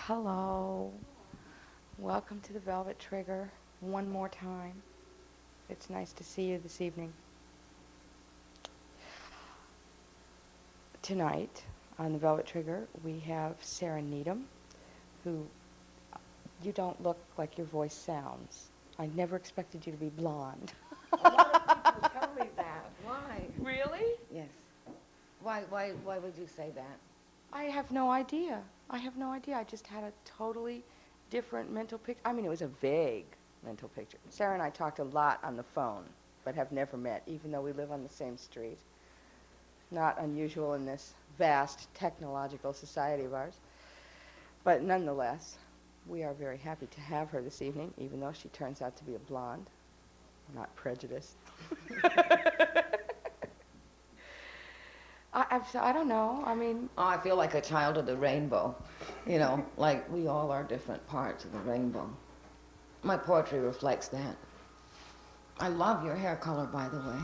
Hello. Welcome to the Velvet Trigger one more time. It's nice to see you this evening. Tonight on the Velvet Trigger we have Sarah Needham, who you don't look like your voice sounds. I never expected you to be blonde. A lot of people tell me that. Why? Really? Yes. Why would you say that? I have no idea. I just had a totally different mental picture. I mean, it was a vague mental picture. Sarah and I talked a lot on the phone, but have never met, even though we live on the same street. Not unusual in this vast technological society of ours. But nonetheless, we are very happy to have her this evening, even though she turns out to be a blonde. Not prejudiced. I don't know. I mean... Oh, I feel like a child of the rainbow. You know, like we all are different parts of the rainbow. My poetry reflects that. I love your hair color, by the way.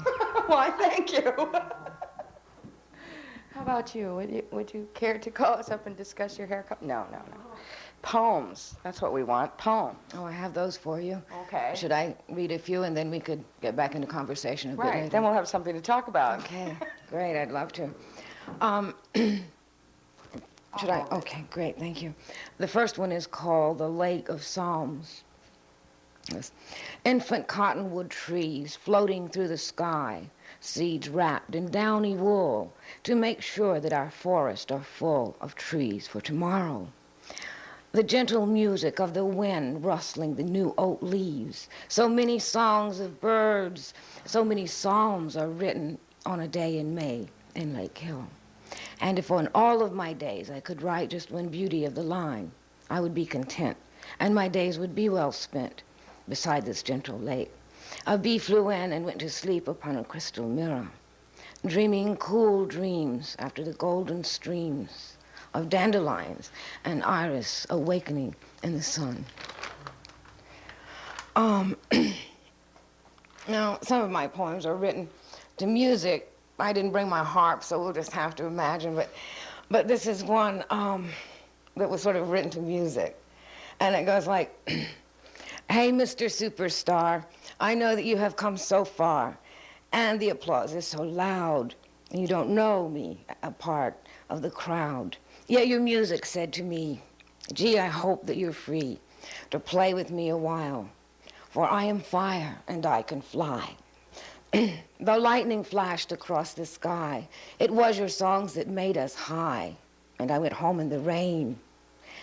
Why, thank you. How about you? Would you care to call us up and discuss your hair color? No. Poems. That's what we want. Poems. Oh, I have those for you. Okay. Should I read a few and then we could get back into conversation a bit later? Right. Then we'll have something to talk about. Okay. Great. I'd love to. Should I? Okay, great. Thank you. The first one is called The Lake of Psalms. Yes. Infant cottonwood trees floating through the sky, seeds wrapped in downy wool to make sure that our forests are full of trees for tomorrow. The gentle music of the wind rustling the new oak leaves. So many songs of birds, so many psalms are written on a day in May in Lake Hill. And if on all of my days I could write just one beauty of the line, I would be content, and my days would be well spent beside this gentle lake. A bee flew in and went to sleep upon a crystal mirror, dreaming cool dreams after the golden streams of dandelions and iris awakening in the sun. Now, some of my poems are written to music. I didn't bring my harp, so we'll just have to imagine. But this is one that was sort of written to music. And it goes like, "Hey, Mr. Superstar, I know that you have come so far, and the applause is so loud, and you don't know me, a part of the crowd. Yet your music said to me, gee, I hope that you're free to play with me a while, for I am fire and I can fly. The lightning flashed across the sky. It was your songs that made us high, and I went home in the rain.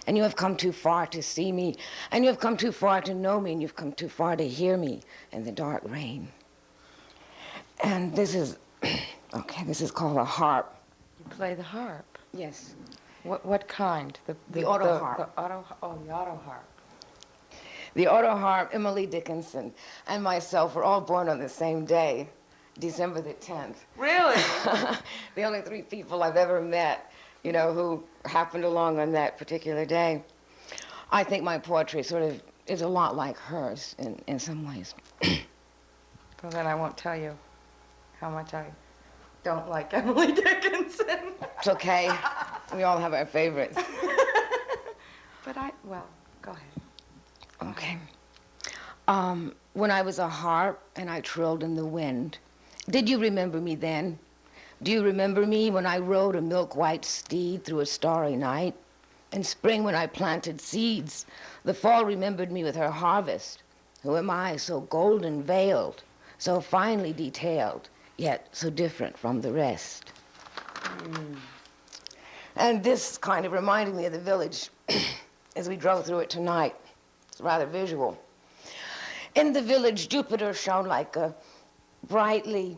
And you have come too far to see me, and you have come too far to know me, and you've come too far to hear me in the dark rain." And this is, okay, this is called a harp. You play the harp. Yes. What kind? The auto harp. The auto harp. The auto harp, Emily Dickinson, and myself were all born on the same day, December the 10th. Really? The only three people I've ever met, you know, who happened along on that particular day. I think my poetry sort of is a lot like hers in some ways. Well, then I won't tell you how much I don't like Emily Dickinson. It's okay. We all have our favorites. But well, go ahead. Okay. When I was a harp and I trilled in the wind, did you remember me then? Do you remember me when I rode a milk-white steed through a starry night? In spring when I planted seeds, the fall remembered me with her harvest. Who am I, so golden veiled, so finely detailed, yet so different from the rest? And this kind of reminded me of the village as we drove through it tonight. It's rather visual. In the village, Jupiter shone like a brightly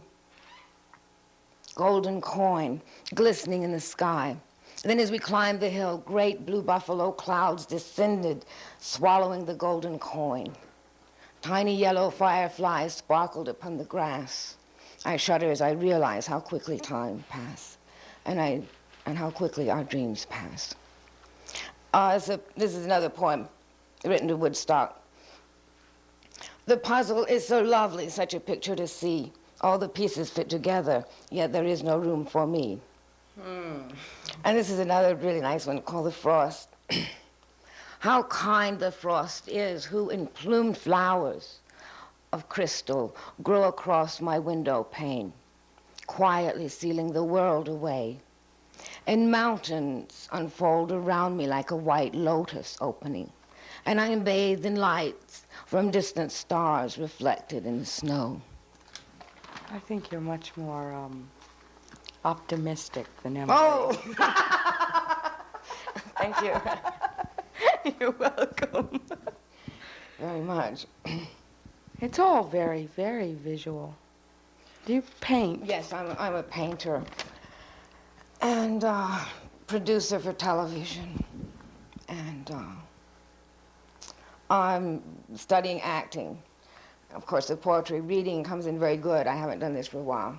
golden coin glistening in the sky. Then as we climbed the hill, great blue buffalo clouds descended, swallowing the golden coin. Tiny yellow fireflies sparkled upon the grass. I shudder as I realize how quickly time passed, and how quickly our dreams pass. This is another poem written to Woodstock. The puzzle is so lovely, such a picture to see. All the pieces fit together, yet there is no room for me. And this is another really nice one called The Frost. How kind the frost is, who in plumed flowers of crystal grow across my window pane, quietly sealing the world away. And mountains unfold around me like a white lotus opening, and I am bathed in lights from distant stars reflected in the snow. I think you're much more optimistic than Emily. Oh! Thank you. You're welcome. Very much. It's all very, very visual. Do you paint? Yes, I'm a painter and producer for television. And I'm studying acting. Of course, the poetry reading comes in very good. I haven't done this for a while.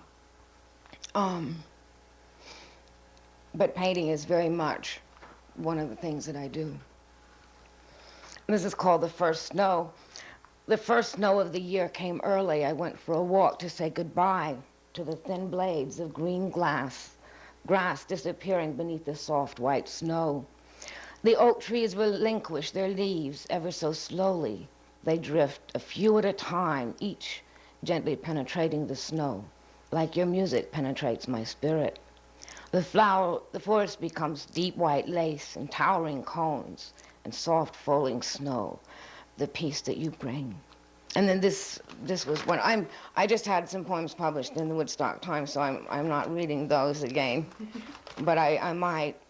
But painting is very much one of the things that I do. This is called The First Snow. The first snow of the year came early. I went for a walk to say goodbye to the thin blades of green grass disappearing beneath the soft white snow. The oak trees relinquish their leaves ever so slowly. They drift a few at a time, each gently penetrating the snow, like your music penetrates my spirit. The forest becomes deep white lace and towering cones and soft falling snow, the peace that you bring. And then this was when I just had some poems published in the Woodstock Times, so I'm not reading those again, but I might.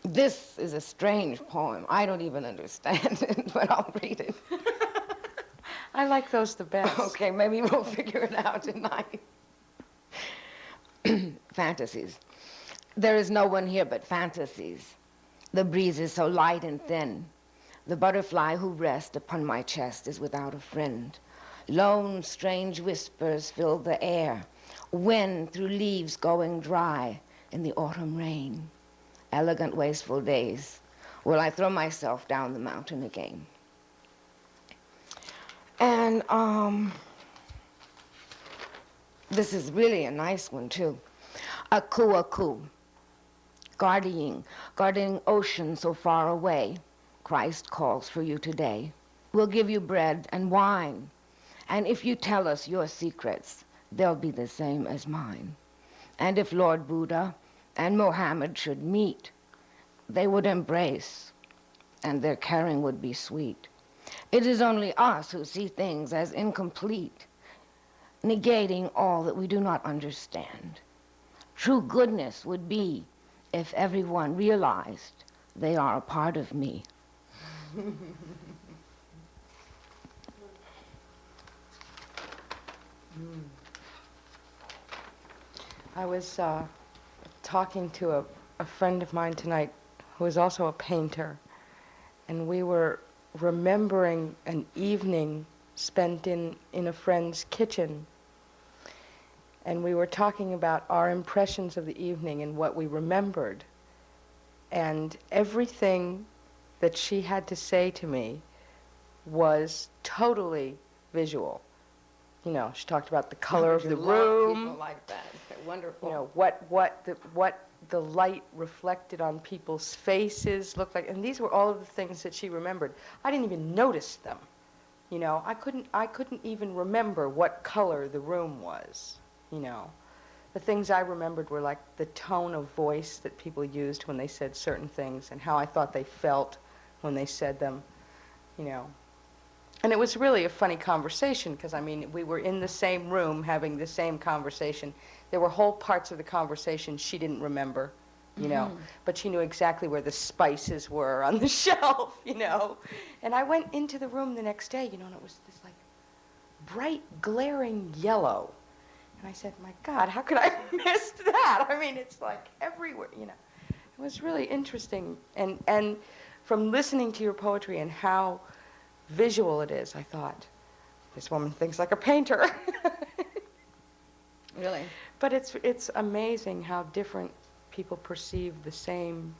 This is a strange poem. I don't even understand it, but I'll read it. I like those the best. Okay, maybe we'll figure it out tonight. Fantasies. There is no one here but fantasies. The breeze is so light and thin. The butterfly who rests upon my chest is without a friend. Lone, strange whispers fill the air. Wind through leaves going dry in the autumn rain. Elegant, wasteful days. Will I throw myself down the mountain again? And this is really a nice one too. Aku, guarding ocean so far away. Christ calls for you today. We'll give you bread and wine. And if you tell us your secrets, they'll be the same as mine. And if Lord Buddha and Mohammed should meet, they would embrace, and their caring would be sweet. It is only us who see things as incomplete, negating all that we do not understand. True goodness would be if everyone realized they are a part of me. I was talking to a friend of mine tonight who is also a painter, and we were remembering an evening spent in a friend's kitchen, and we were talking about our impressions of the evening and what we remembered, and everything that she had to say to me was totally visual. You know, she talked about the color of the room. People like that. They're wonderful. You know, what the light reflected on people's faces looked like, and these were all of the things that she remembered. I didn't even notice them. You know, I couldn't even remember what color the room was. You know, the things I remembered were like the tone of voice that people used when they said certain things, and how I thought they felt when they said them. You know. And it was really a funny conversation because, I mean, we were in the same room having the same conversation. There were whole parts of the conversation she didn't remember, you know, but she knew exactly where the spices were on the shelf, you know. And I went into the room the next day, you know, and it was this, like, bright, glaring yellow. And I said, my God, how could I have missed that? I mean, it's, like, everywhere, you know. It was really interesting. And from listening to your poetry and how visual it is, I thought, this woman thinks like a painter. Really? But it's amazing how different people perceive the same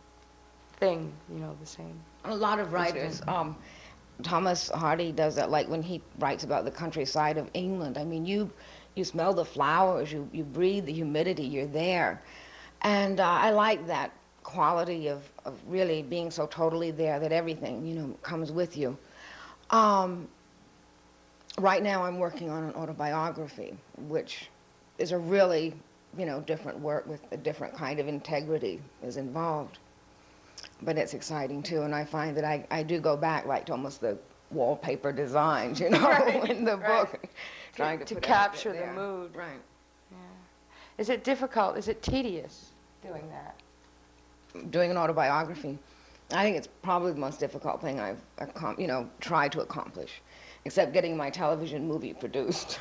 thing, you know, the same. A lot of writers, Thomas Hardy does that, like when he writes about the countryside of England. I mean, you smell the flowers, you breathe the humidity, you're there. And I like that quality of really being so totally there that everything, comes with you. Right now I'm working on an autobiography, which is a really, different work with a different kind of integrity is involved. But it's exciting too, and I find that I do go back like to almost the wallpaper designs, Right, in the right. book, trying to put capture everything the there. mood. Right. Yeah. Is it difficult? Is it tedious doing that? Doing an autobiography, I think it's probably the most difficult thing I've, tried to accomplish, except getting my television movie produced.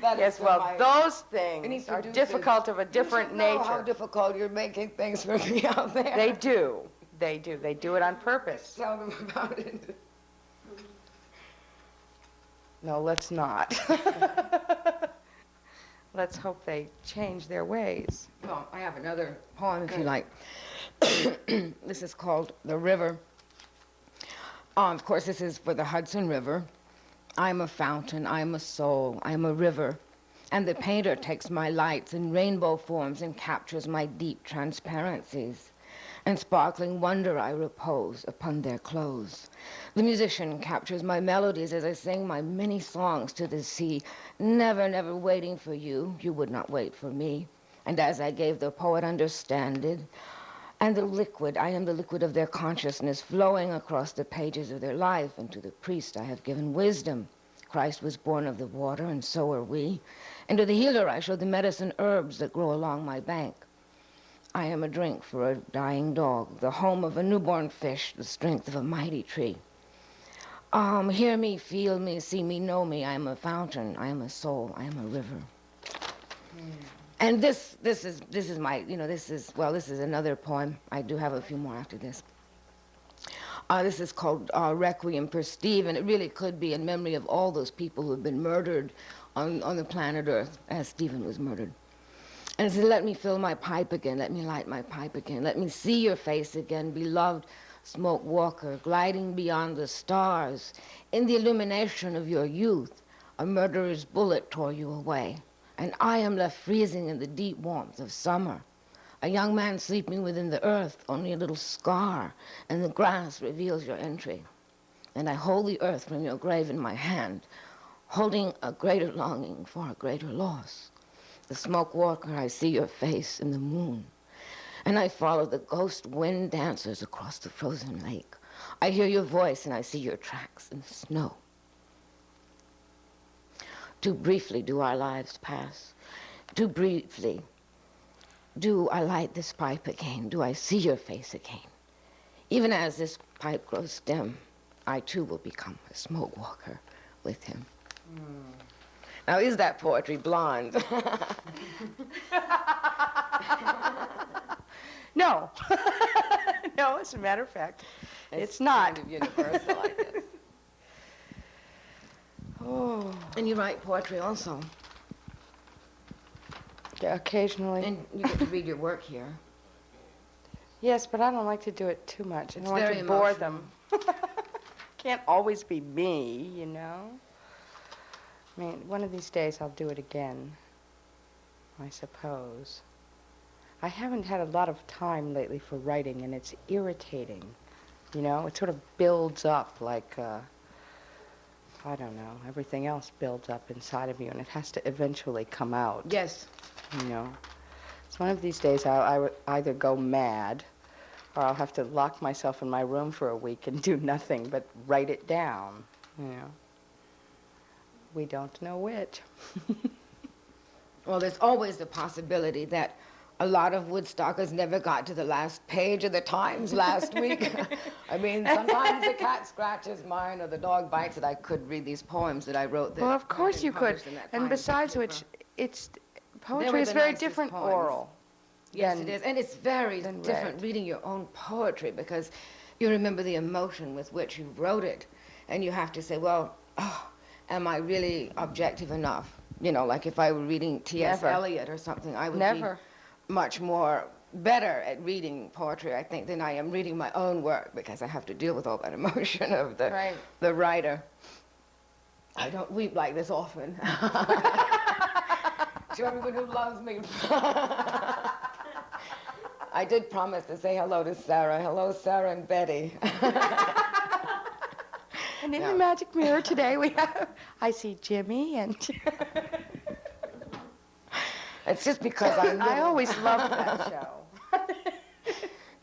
Yes, well, those things are producers, difficult of a different you should know nature. how difficult you're making things for me out there. They do. They do. They do it on purpose. Tell them about it. No, let's not. Let's hope they change their ways. Well, I have another poem if you like. This is called The River. Of course, this is for the Hudson River. I'm a fountain, I'm a soul, I'm a river. And the painter takes my lights in rainbow forms and captures my deep transparencies. And sparkling wonder I repose upon their clothes. The musician captures my melodies as I sing my many songs to the sea. Never, never waiting for you, you would not wait for me. And as I gave the poet understanding, and the liquid, I am the liquid of their consciousness flowing across the pages of their life, and to the priest I have given wisdom. Christ was born of the water, and so are we. And to the healer I show the medicine herbs that grow along my bank. I am a drink for a dying dog, the home of a newborn fish, the strength of a mighty tree. Hear me, feel me, see me, know me. I am a fountain, I am a soul, I am a river. And this is my, this is another poem. I do have a few more after this. This is called Requiem for Steve, and it really could be in memory of all those people who have been murdered on the planet Earth as Stephen was murdered. And it says, let me fill my pipe again, let me light my pipe again, let me see your face again, beloved smoke walker, gliding beyond the stars. In the illumination of your youth, a murderer's bullet tore you away, and I am left freezing in the deep warmth of summer. A young man sleeping within the earth, only a little scar, and the grass reveals your entry. And I hold the earth from your grave in my hand, holding a greater longing for a greater loss. The smoke walker, I see your face in the moon, and I follow the ghost wind dancers across the frozen lake. I hear your voice, and I see your tracks in the snow. Too briefly do our lives pass. Too briefly do I light this pipe again. Do I see your face again? Even as this pipe grows dim, I too will become a smoke walker with him. Now, is that poetry blonde? No. No, as a matter of fact, it's not. Kind of universal, I guess. Oh. And you write poetry also. Yeah, occasionally. And you get to read your work here. Yes, but I don't like to do it too much. I don't like very to bore emotional. them. Can't always be me, you know? I mean, one of these days I'll do it again, I suppose. I haven't had a lot of time lately for writing, and it's irritating. You know, it sort of builds up like, I don't know, everything else builds up inside of you, and it has to eventually come out. Yes. You know? So one of these days I'll either go mad, or I'll have to lock myself in my room for a week and do nothing but write it down, you know? We don't know which. Well, there's always the possibility that a lot of Woodstockers never got to the last page of the Times last week. I mean, sometimes the cat scratches mine or the dog bites it. I could read these poems that I wrote. That Well, of course you could. And Times besides paper. which, it's They were poetry is the very nicest different poems. oral. Yes, than- it is. And it's very than different read. reading your own poetry because you remember the emotion with which you wrote it. And you have to say, well, am I really objective enough? You know, like if I were reading T.S. Never. Eliot or something, I would Never. be much more better at reading poetry, I think, than I am reading my own work because I have to deal with all that emotion of Right. the writer. I don't weep like this often. To everyone who loves me. I did promise to say hello to Sarah. Hello, Sarah and Betty. And in No. the magic mirror today I see Jimmy and... It's just because I'm I little. always loved that show.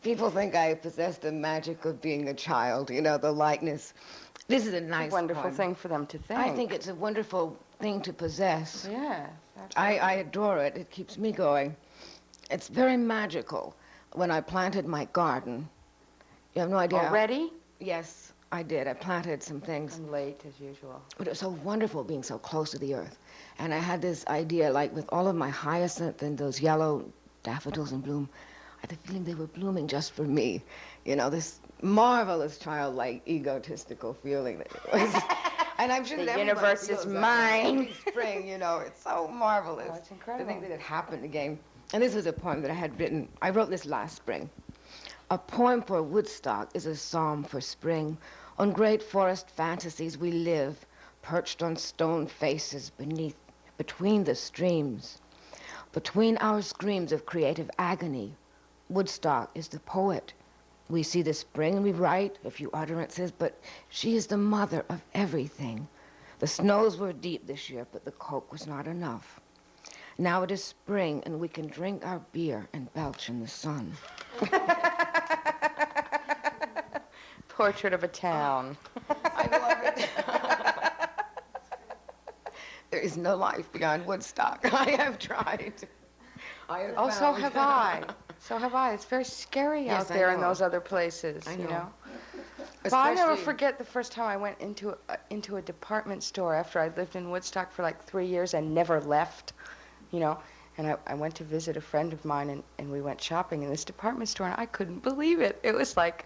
People think I possess the magic of being a child, the likeness. This is a nice Wonderful poem. thing for them to think. I think it's a wonderful thing to possess. Yes. I adore it. It keeps me going. It's very magical. When I planted my garden, you have no idea. Already? Yes, I did. I planted some things. I'm late, as usual. But it was so wonderful being so close to the earth. And I had this idea, like with all of my hyacinth and those yellow daffodils in bloom, I had the feeling they were blooming just for me. This marvelous childlike egotistical feeling that it was. And I'm sure The that universe everybody is feels that mine. every spring, it's so marvelous. Oh, it's incredible. To think that it happened again. And this was a poem that I had written. I wrote this last spring. A poem for Woodstock is a psalm for spring. On great forest fantasies we live, perched on stone faces between the streams. Between our screams of creative agony, Woodstock is the poet. We see the spring and we write a few utterances, but she is the mother of everything. The snows were deep this year, but the coke was not enough. Now it is spring and we can drink our beer and belch in the sun. Portrait of a town. I love it. There is no life beyond Woodstock. I have tried. I have Oh, so found. have I. So have I. It's very scary Yes, out I there in know. those other places, I know. But I never Especially- forget the first time I went into a department store after I lived in Woodstock for like 3 years and never left, And I went to visit a friend of mine, and we went shopping in this department store, and I couldn't believe it. It was like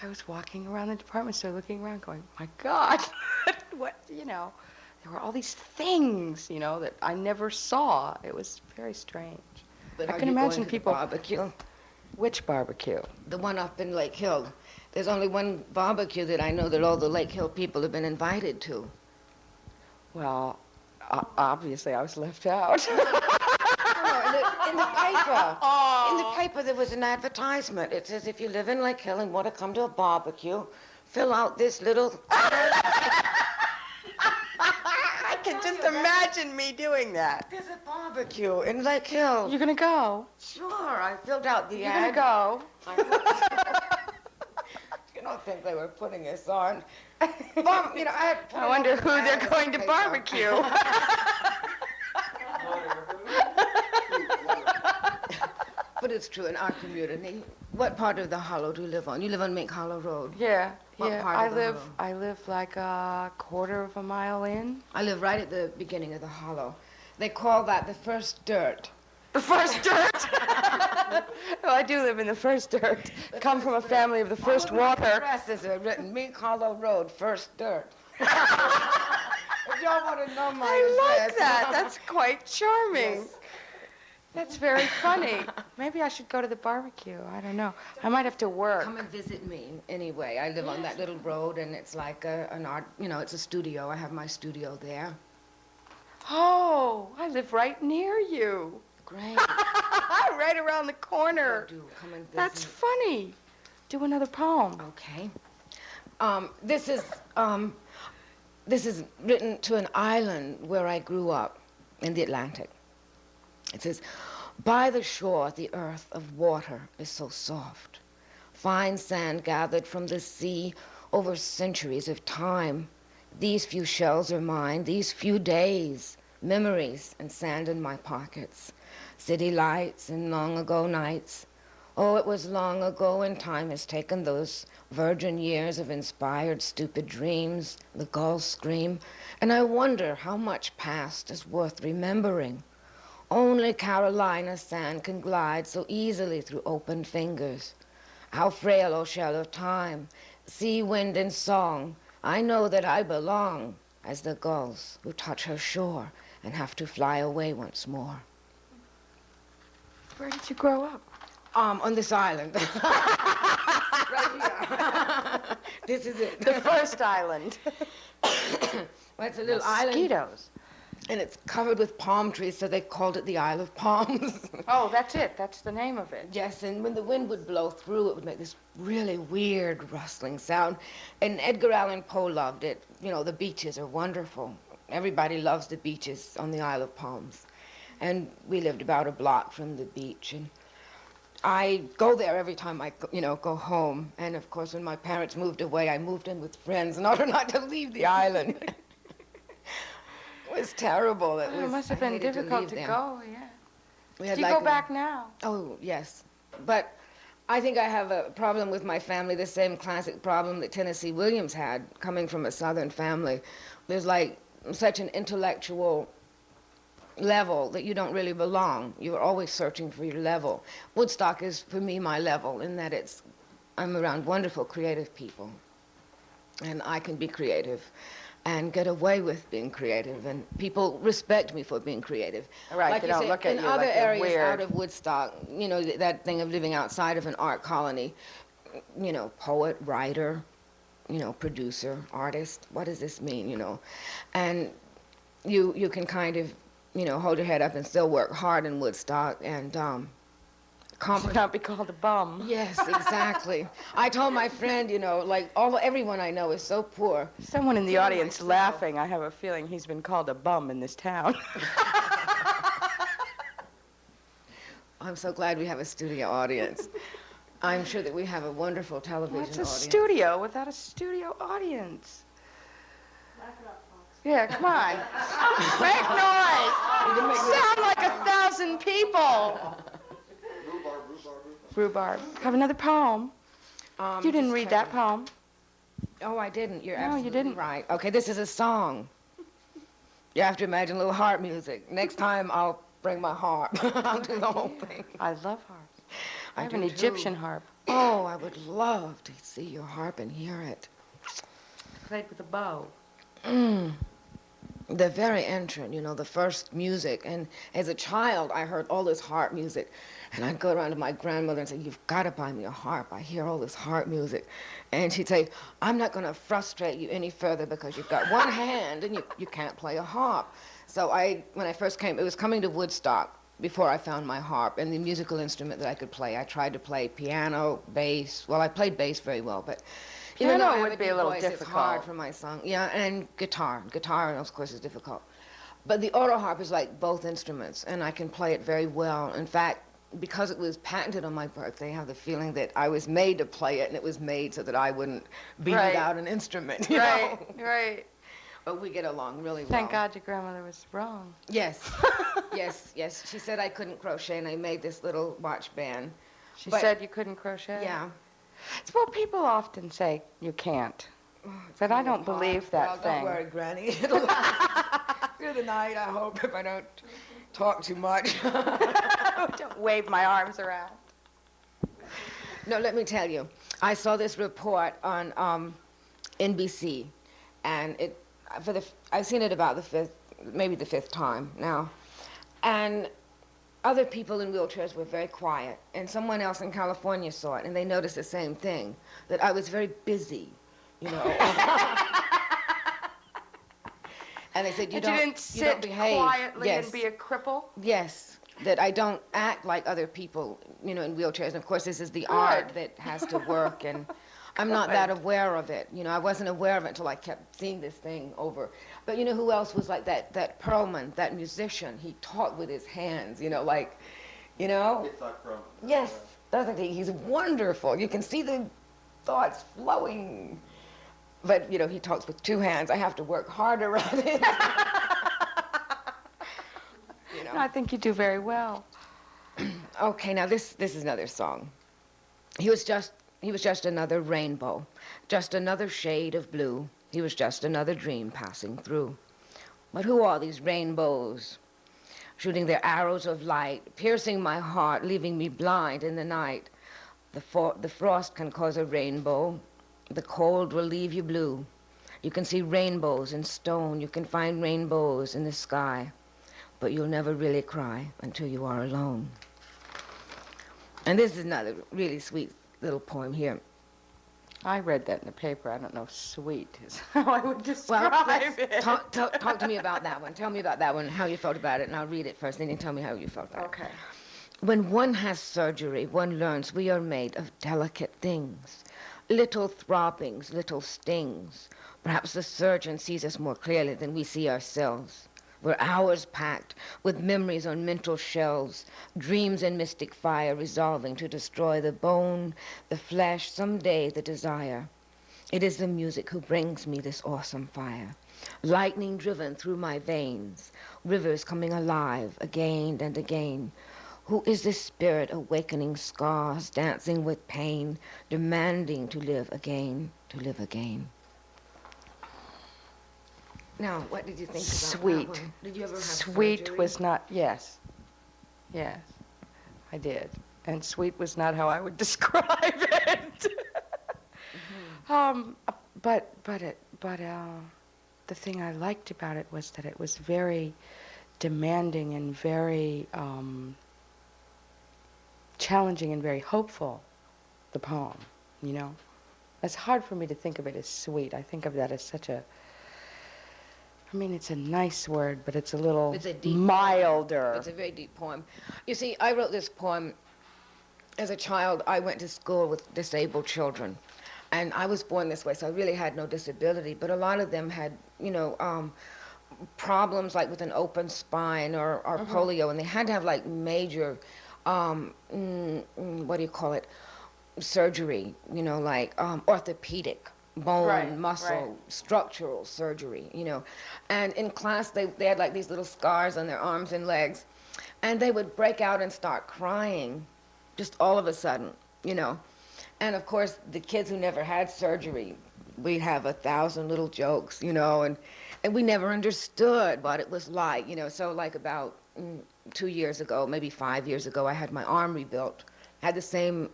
I was walking around the department store looking around going, my God, what, there were all these things, that I never saw. It was very strange. But I are can you imagine going to the people- barbecue? Which barbecue? The one up in Lake Hill. There's only one barbecue that I know that all the Lake Hill people have been invited to. Well, obviously I was left out. In the paper. Oh. In the paper there was an advertisement. It says if you live in Lake Hill and want to come to a barbecue, fill out this little... I can just imagine me doing that. There's a barbecue in Lake Hill. You're gonna go? Sure, I filled out the You're ad. gonna go? You don't think they were putting us on. I had put I it wonder on who the they're ad in going the to paper. barbecue. But it's true, in our community. What part of the Hollow do you live on? You live on Mink Hollow Road. Yeah, What yeah. part of the Hollow? I live like a quarter of a mile in. I live right at the beginning of the Hollow. They call that the first dirt. The first dirt. Well, I do live in the first dirt. Come from a family of the first water. Addresses are written Mink Hollow Road, first dirt. If y'all want to know my I like address. that. That's quite charming. Yes. That's very funny. Maybe I should go to the barbecue. I don't know. I might have to work. Come and visit me anyway. I live on that little road, and it's like an art, it's a studio. I have my studio there. Oh, I live right near you. Great. Right around the corner. Do come and visit. That's funny. Do another poem. Okay. This is written to an island where I grew up in the Atlantic. It says, by the shore the earth of water is so soft. Fine sand gathered from the sea over centuries of time. These few shells are mine, these few days, memories and sand in my pockets. City lights and long ago nights. Oh, it was long ago, and time has taken those virgin years of inspired stupid dreams, the gulls scream, and I wonder how much past is worth remembering. Only Carolina sand can glide so easily through open fingers. How frail, O shell of time, sea, wind, and song, I know that I belong as the gulls who touch her shore and have to fly away once more. Where did you grow up? On this island. Right here. This is it. The first island. Well, it's a little island. Mosquitoes. and it's covered with palm trees, so they called it the Isle of Palms. Oh, that's it. That's the name of it. Yes, and when the wind would blow through, it would make this really weird rustling sound. And Edgar Allan Poe loved it. You know, the beaches are wonderful. Everybody loves the beaches on the Isle of Palms. And we lived about a block from the beach, and I go there every time I, go home. And of course, when my parents moved away, I moved in with friends in order not to leave the island. It was terrible. It must have been difficult to go, yeah. Do you go back now? Oh, yes. But I think I have a problem with my family, the same classic problem that Tennessee Williams had, coming from a Southern family. There's like such an intellectual level that you don't really belong. You're always searching for your level. Woodstock is, for me, my level in that I'm around wonderful creative people. And I can be creative and get away with being creative, and people respect me for being creative. Right, like they you don't say, look at in you other like you're areas weird. out of Woodstock, that thing of living outside of an art colony, poet, writer, producer, artist, what does this mean, And you can kind of, hold your head up and still work hard in Woodstock and Not be called a bum. Yes, exactly. I told my friend, everyone I know is so poor. Someone in the audience laughing. I have a feeling he's been called a bum in this town. I'm so glad we have a studio audience. I'm sure that we have a wonderful television What's a audience. studio without a studio audience? Laugh it up, folks. Yeah, come on. Make noise. Sound like 1,000 people. Rhubarb. Have another poem. You didn't read that poem. Oh, I didn't. You're No, you absolutely didn't. right. Okay, this is a song. You have to imagine a little harp music. Next time I'll bring my harp. I'll do the whole thing. I love harps. I have do an too. Egyptian harp. Oh, I would love to see your harp and hear it. Played with a bow. The very entrant, the first music. And as a child, I heard all this harp music. And I'd go around to my grandmother and say, "You've got to buy me a harp. I hear all this harp music." And she'd say, "I'm not going to frustrate you any further because you've got one hand and you can't play a harp." So when I first came, it was coming to Woodstock before I found my harp and the musical instrument that I could play. I tried to play piano, bass. Well, I played bass very well, but even though Piano I have would be a little voice, difficult. It's hard for my song. Yeah, and guitar. Guitar, of course, is difficult. But the auto harp is like both instruments, and I can play it very well. In fact, because it was patented on my birthday, I have the feeling that I was made to play it, and it was made so that I wouldn't be Right. without an instrument. You Right, know? right. But we get along really well. Thank God your grandmother was wrong. Yes, yes. She said I couldn't crochet, and I made this little watch band. She But- said you couldn't crochet? Yeah. Well, people often say you can't. But I don't believe that Well, thing. don't worry, Granny. It'll last through the night, I hope, if I don't talk too much. Don't wave my arms around. No, let me tell you. I saw this report on NBC, and I've seen it about maybe the fifth time now. And other people in wheelchairs were very quiet, and someone else in California saw it, and they noticed the same thing, that I was very busy, And they said, you didn't don't sit behave. quietly Yes. and be a cripple? Yes, that I don't act like other people, in wheelchairs. And of course, this is the art that has to work, and I'm not that aware of it. I wasn't aware of it until I kept seeing this thing over. But who else was like that? That Perlman, that musician. He taught with his hands, Itzhak Perlman. Yes, doesn't he? He's wonderful. You can see the thoughts flowing. But, he talks with two hands. I have to work harder at it. I think you do very well. Okay, now this is another song. He was just another rainbow, just another shade of blue. He was just another dream passing through. But who are these rainbows? Shooting their arrows of light, piercing my heart, leaving me blind in the night. The frost can cause a rainbow. The cold will leave you blue. You can see rainbows in stone. You can find rainbows in the sky. But you'll never really cry until you are alone. And this is another really sweet little poem here. I read that in the paper. I don't know if sweet is how I would describe Well, let's it. talk to me about that one. Tell me about that one, how you felt about it, and I'll read it first, then you tell me how you felt about it. Okay. When one has surgery, one learns we are made of delicate things, little throbbings, little stings. Perhaps the surgeon sees us more clearly than we see ourselves. We're hours packed with memories on mental shelves, dreams in mystic fire resolving to destroy the bone, the flesh, someday the desire. It is the music who brings me this awesome fire, lightning driven through my veins, rivers coming alive again and again. Who is this spirit awakening scars, dancing with pain, demanding to live again, to live again? Now, what did you think about Sweet. that one? Did you ever have Sweet surgery? was not, yes. Yes, I did. And sweet was not how I would describe it. But the thing I liked about it was that it was very demanding and very challenging and very hopeful, the poem, you know? It's hard for me to think of it as sweet. I think of that as such a, I mean, it's a nice word, but it's a little It's a deep milder. It's a very deep poem. You see, I wrote this poem as a child. I went to school with disabled children, and I was born this way, so I really had no disability, but a lot of them had, problems like with an open spine or polio, and they had to have like major, what do you call it, surgery, like orthopedic, bone, Right, muscle, right. structural surgery, And in class, they had like these little scars on their arms and legs, and they would break out and start crying just all of a sudden, And of course, the kids who never had surgery, we'd have 1,000 little jokes, and we never understood what it was like, So like about 2 years ago, maybe 5 years ago, I had my arm rebuilt. I had the same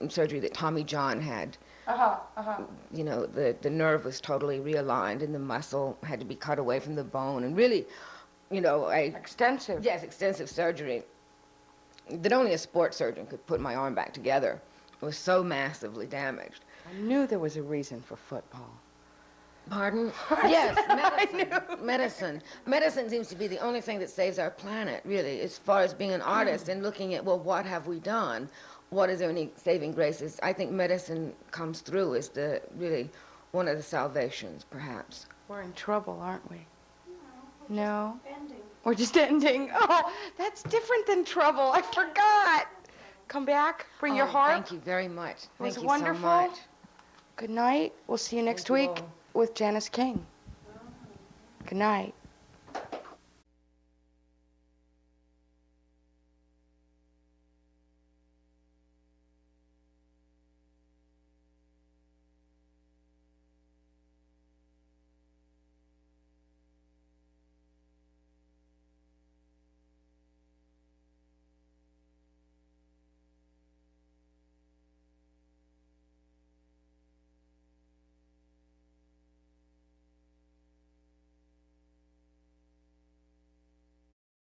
surgery that Tommy John had. The nerve was totally realigned, and the muscle had to be cut away from the bone, and really, Extensive. Yes, extensive surgery that only a sports surgeon could put my arm back together. It was so massively damaged. I knew there was a reason for football. Pardon? Yes, medicine. Medicine seems to be the only thing that saves our planet, really, as far as being an artist and looking at, well, what have we done? What is there any saving graces? I think medicine comes through as really one of the salvations, perhaps. We're in trouble, aren't we? No. No? Ending. We're just ending. Oh, that's different than trouble. I forgot. Come back. Bring your harp. Thank you very much. It was Thank you wonderful. so much. Good night. We'll see you next Thank you week all. with Janice King. Good night.